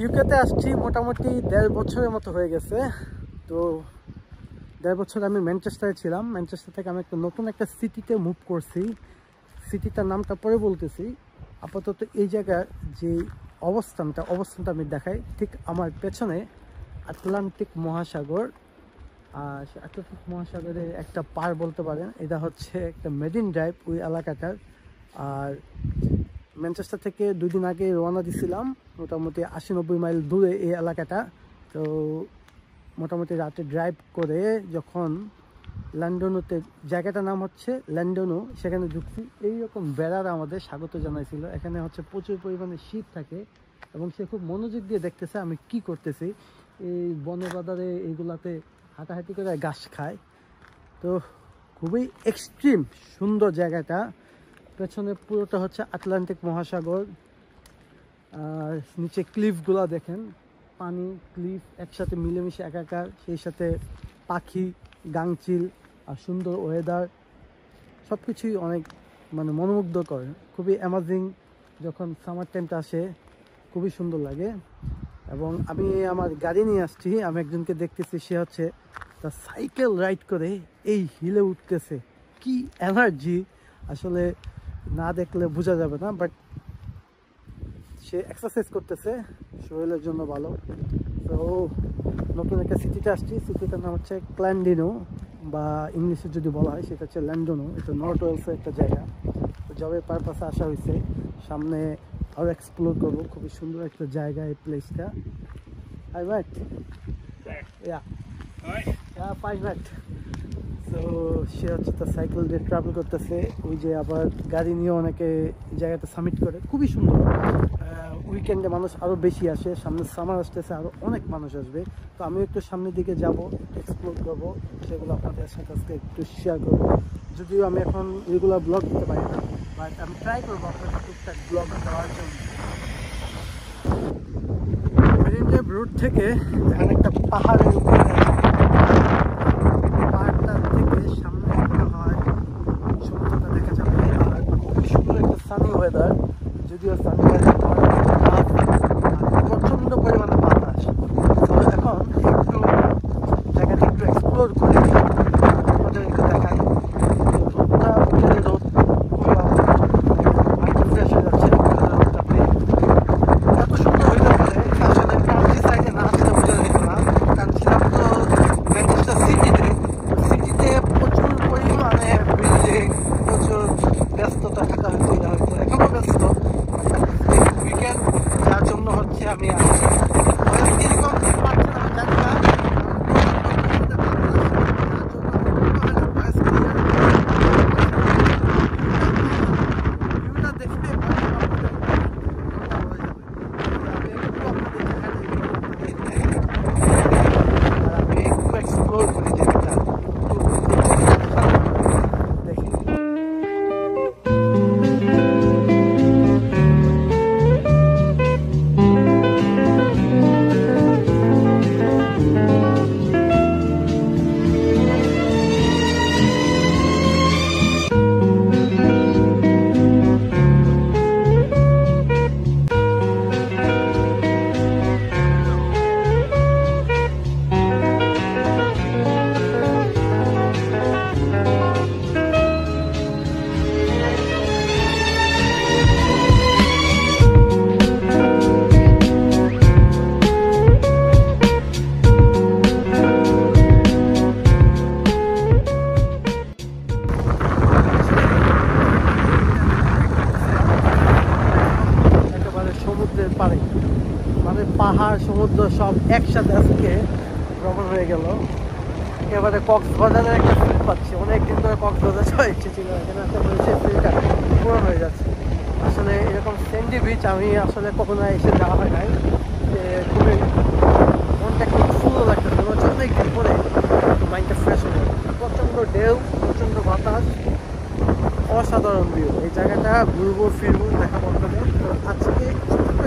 ইউকেতে আসছি মোটামুটি 1.5 বছরের মতো হয়ে গেছে। তো 1.5 বছর আমি ম্যানচেস্টারে ছিলাম। ম্যানচেস্টার থেকে আমি নতুন একটা সিটিতে মুভ করছি। সিটিটার নামটা পরে বলতেছি। আপাতত এই জায়গার যে অবস্থানটা আমি দেখাই। ঠিক আমার পেছনে আটলান্টিক মহাসাগর, আর আটলান্টিক মহাসাগরের একটা পার বলতে পারেন। এটা হচ্ছে একটা মেরিন ড্রাইভ ওই এলাকাটার। আর ম্যানচেস্টার থেকে 2 দিন আগে রওনা দিছিলাম, মোটামুটি 80-90 মাইল দূরে এই এলাকাটা। তো মোটামুটি রাতে ড্রাইভ করে যখন লন্ডনোতে, জায়গাটার নাম হচ্ছে লন্ডনো, সেখানে ঢুকছি। এইরকম বেড়ারা আমাদের স্বাগত জানাইছিল। এখানে হচ্ছে প্রচুর পরিমাণে শীত থাকে এবং সে খুব মনোযোগ দিয়ে দেখতেছে আমি কি করতেছি। এই বনে বাজারে এইগুলাতে হাঁটাহাঁটি করে ঘাস খায়। তো খুবই এক্সট্রিম সুন্দর জায়গাটা। পেছনে পুরোটা হচ্ছে আটলান্টিক মহাসাগর, আর নিচে ক্লিফগুলা দেখেন, পানি ক্লিফ একসাথে মিলেমিশে একাকার, সেই সাথে পাখি, গাংচিল আর সুন্দর ওয়েদার, সব কিছুই অনেক মনোমুগ্ধকর, খুবই অ্যামাজিং। যখন সামার টাইমটা আসে খুবই সুন্দর লাগে। এবং আমি আমার গাড়ি নিয়ে আসছি, আমি একজনকে দেখতেছি, সে হচ্ছে তার সাইকেল রাইড করে এই হিলে উঠতেছে। কি এনার্জি, আসলে না দেখলে বোঝা যাবে না, বাট সে এক্সারসাইজ করতেছে, শরীরের জন্য ভালো। তো নতুন একটা সিটিতে আসছি, সিটিটার নাম হচ্ছে ক্ল্যান্ডিনো, বা ইংলিশে যদি বলা হয় সেটা হচ্ছে লন্ডনো। এটা নর্থ ওয়েলসের একটা জায়গা। তো জবের পারপাসে আসা হয়েছে, সামনে আরও এক্সপ্লোর করবো। খুবই সুন্দর একটা জায়গা এই প্লেসটা। Hi mate. Yeah. Alright. Yeah, fine mate. So সে হচ্ছে তার সাইকেল দিয়ে ট্রাভেল করতেছে। ওই যে আবার গাড়ি নিয়ে অনেকে এই জায়গাটা সামিট করে, খুবই সুন্দর। উইকেন্ডে মানুষ আরও বেশি আসে, সামনে সামার আসতেছে, আরও অনেক মানুষ আসবে। তো আমি একটু সামনের দিকে যাব, এক্সপ্লোর করবো, সেগুলো আপনাদের সাথে আজকে একটু শেয়ার করবো। যদিও আমি এখন রেগুলার ব্লগ দিতে পারি না, বাট আমি ট্রাই করবো আপনাদের টুকটাক ব্লগ দেওয়ার জন্য। রোড থেকে এখানে একটা পাহাড়ের উপরে, পাহাড়টা থেকে সামনে একটা হয় সমুদ্রটা দেখা যাবে। আর খুবই সুন্দর একটা সানি ওয়েদার, যদিও সানি ওয়েদার প্রচণ্ড পরিমাণে বাতাস। তো এখন একটু জায়গাটা একটু এক্সপ্লোর করে আপনাদের একটু দেখাই। রোদটা উঠে, রোদ খুবই মাইন্ড ফ্রেশ হয়ে যাচ্ছে রোদটা পেয়ে। এত সুন্দর হয়ে যাচ্ছে আসলে কান্ট্রি সাইডে না আসলে বোঝা যেত না। কারণ ছিলাম তো ম্যানচেস্টার সিটিতে, সিটিতে প্রচুর পরিমাণে বিল্ডিং, প্রচুর ব্যস্ততা থাকা হয়তো, এখনও ব্যস্ত। উইকেন্ড যার জন্য হচ্ছে আমি আসছি। কিরকম পাচ্ছেন আমি জানি না, পাহাড় সমুদ্র সব একসাথে আজকে ভ্রমণ হয়ে গেল। একেবারে কক্সবাজারের একটা ফিল পাচ্ছি। অনেকদিন ধরে কক্সবাজার যাওয়া ইচ্ছে ছিল, এখানে একটা সেই ফিলটা পূরণ হয়ে যাচ্ছে। আসলে এরকম স্যান্ডি বিচ আমি আসলে কখনো এসে যাওয়া হয় নাই। খুবই মনটা একটু ফুল লাগতেছে, মনে হচ্ছে অনেকদিন পরে মাইন্ডটা ফ্রেশ হয়ে যাবে। প্রচণ্ড ঢেউ, প্রচণ্ড বাতাস, অসাধারণ ভিউ। এই জায়গাটা ঘুরবো ফিরবো, দেখাবো আপনাদের। আজকে ছোট্ট